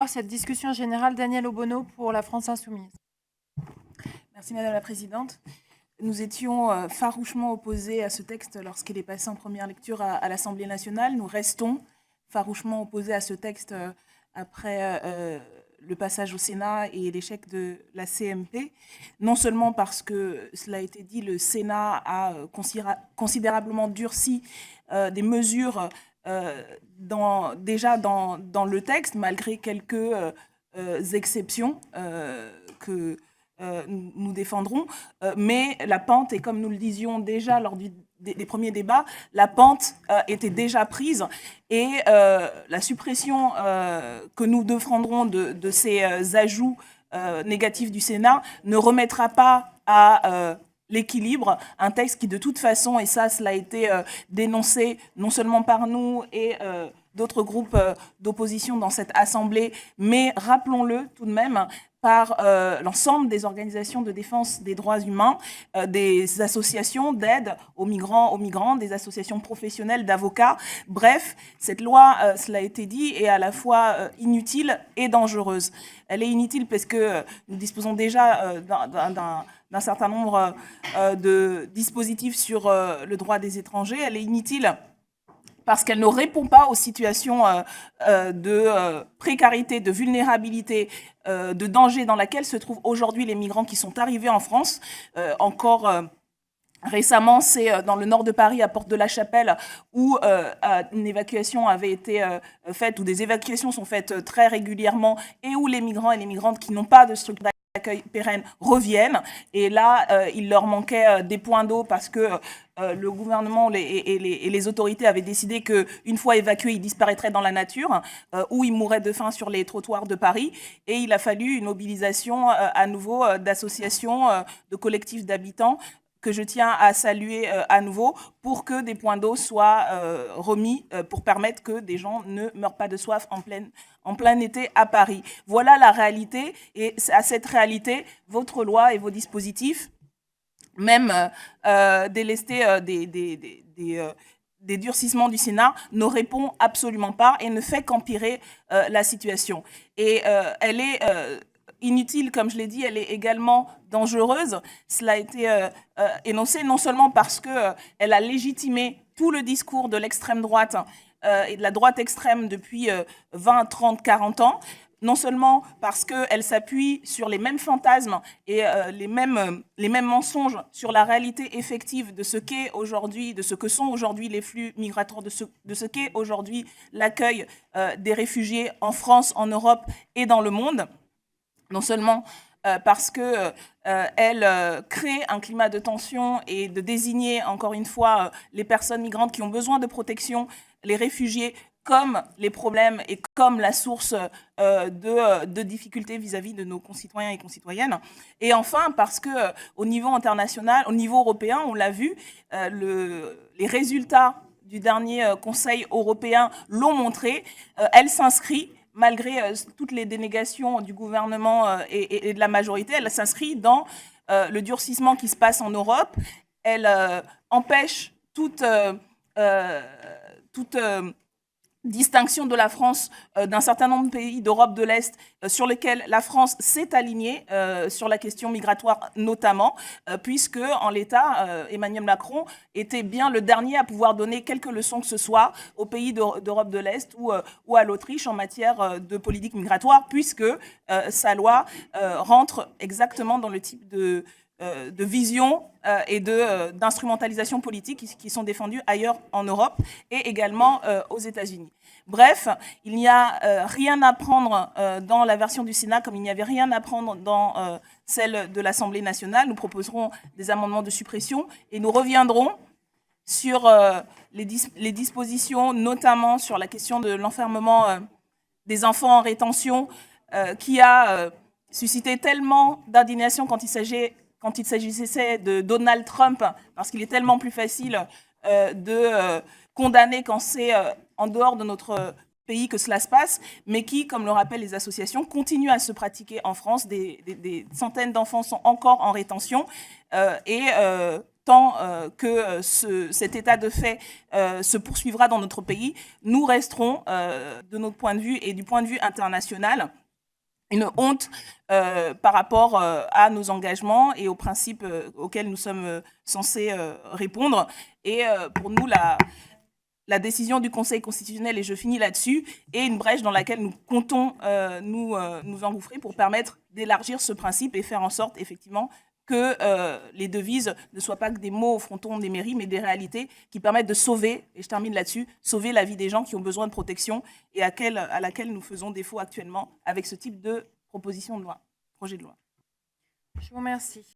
clore cette discussion générale, Danielle Obono pour la France Insoumise. Merci Madame la Présidente. Nous étions farouchement opposés à ce texte lorsqu'il est passé en première lecture à l'Assemblée nationale. Nous restons farouchement opposés à ce texte après le passage au Sénat et l'échec de la CMP. Non seulement parce que, cela a été dit, le Sénat a considérablement durci des mesures déjà dans le texte, malgré quelques exceptions que nous défendrons, mais la pente, et comme nous le disions déjà lors des premiers débats, la pente était déjà prise et la suppression que nous défendrons de ces ajouts négatifs du Sénat ne remettra pas à l'équilibre un texte qui de toute façon, et ça cela a été dénoncé non seulement par nous et d'autres groupes d'opposition dans cette Assemblée, mais rappelons-le tout de même, par l'ensemble des organisations de défense des droits humains, des associations d'aide aux migrants, des associations professionnelles d'avocats. Bref, cette loi, cela a été dit, est à la fois inutile et dangereuse. Elle est inutile parce que nous disposons déjà d'un certain nombre de dispositifs sur le droit des étrangers. Elle est inutile parce qu'elle ne répond pas aux situations de précarité, de vulnérabilité, de danger dans laquelle se trouvent aujourd'hui les migrants qui sont arrivés en France. Récemment, c'est dans le nord de Paris, à Porte de la Chapelle, où une évacuation avait été faite, où des évacuations sont faites très régulièrement, et où les migrants et les migrantes qui n'ont pas de structure d'accueil pérenne reviennent. Et là, il leur manquait des points d'eau parce que le gouvernement et les autorités avaient décidé qu'une fois évacués, ils disparaîtraient dans la nature ou ils mourraient de faim sur les trottoirs de Paris. Et il a fallu une mobilisation à nouveau d'associations, de collectifs d'habitants que je tiens à saluer à nouveau pour que des points d'eau soient remis pour permettre que des gens ne meurent pas de soif en plein été à Paris. Voilà la réalité, et à cette réalité, votre loi et vos dispositifs, même délestés des durcissements du Sénat, ne répond absolument pas et ne fait qu'empirer la situation. Et elle est inutile, comme je l'ai dit, elle est également dangereuse. Cela a été énoncé non seulement parce qu'elle a légitimé tout le discours de l'extrême droite et de la droite extrême depuis 20, 30, 40 ans, non seulement parce qu'elle s'appuie sur les mêmes fantasmes et les mêmes mensonges sur la réalité effective de ce qu'est aujourd'hui, de ce que sont aujourd'hui les flux migratoires, de ce qu'est aujourd'hui l'accueil des réfugiés en France, en Europe et dans le monde. Non seulement parce qu'elle crée un climat de tension et de désigner, encore une fois, les personnes migrantes qui ont besoin de protection, les réfugiés, comme les problèmes et comme la source de difficultés vis-à-vis de nos concitoyens et concitoyennes. Et enfin, parce qu'au niveau international, au niveau européen, on l'a vu, les résultats du dernier Conseil européen l'ont montré, elle s'inscrit, malgré toutes les dénégations du gouvernement et de la majorité, elle s'inscrit dans le durcissement qui se passe en Europe. Elle empêche toute distinction de la France d'un certain nombre de pays d'Europe de l'Est sur lesquels la France s'est alignée sur la question migratoire notamment, puisque en l'état, Emmanuel Macron était bien le dernier à pouvoir donner quelques leçons que ce soit aux pays d'Europe de l'Est ou à l'Autriche en matière de politique migratoire, puisque sa loi rentre exactement dans le type de vision et d'instrumentalisation politique qui sont défendus ailleurs en Europe et également aux États-Unis. Bref, il n'y a rien à prendre dans la version du Sénat comme il n'y avait rien à prendre dans celle de l'Assemblée nationale. Nous proposerons des amendements de suppression et nous reviendrons sur les dispositions, notamment sur la question de l'enfermement des enfants en rétention qui a suscité tellement d'indignation quand il s'agissait de Donald Trump, parce qu'il est tellement plus facile de condamner quand c'est en dehors de notre pays que cela se passe, mais qui, comme le rappellent les associations, continue à se pratiquer en France. Des centaines d'enfants sont encore en rétention et tant que cet état de fait se poursuivra dans notre pays, nous resterons, de notre point de vue et du point de vue international, une honte par rapport à nos engagements et aux principes auxquels nous sommes censés répondre. Et pour nous, la décision du Conseil constitutionnel, et je finis là-dessus, est une brèche dans laquelle nous comptons nous engouffrer pour permettre d'élargir ce principe et faire en sorte, effectivement, que les devises ne soient pas que des mots au fronton des mairies, mais des réalités qui permettent de sauver, et je termine là-dessus, sauver la vie des gens qui ont besoin de protection et à laquelle nous faisons défaut actuellement avec ce type de proposition de loi, projet de loi. Je vous remercie.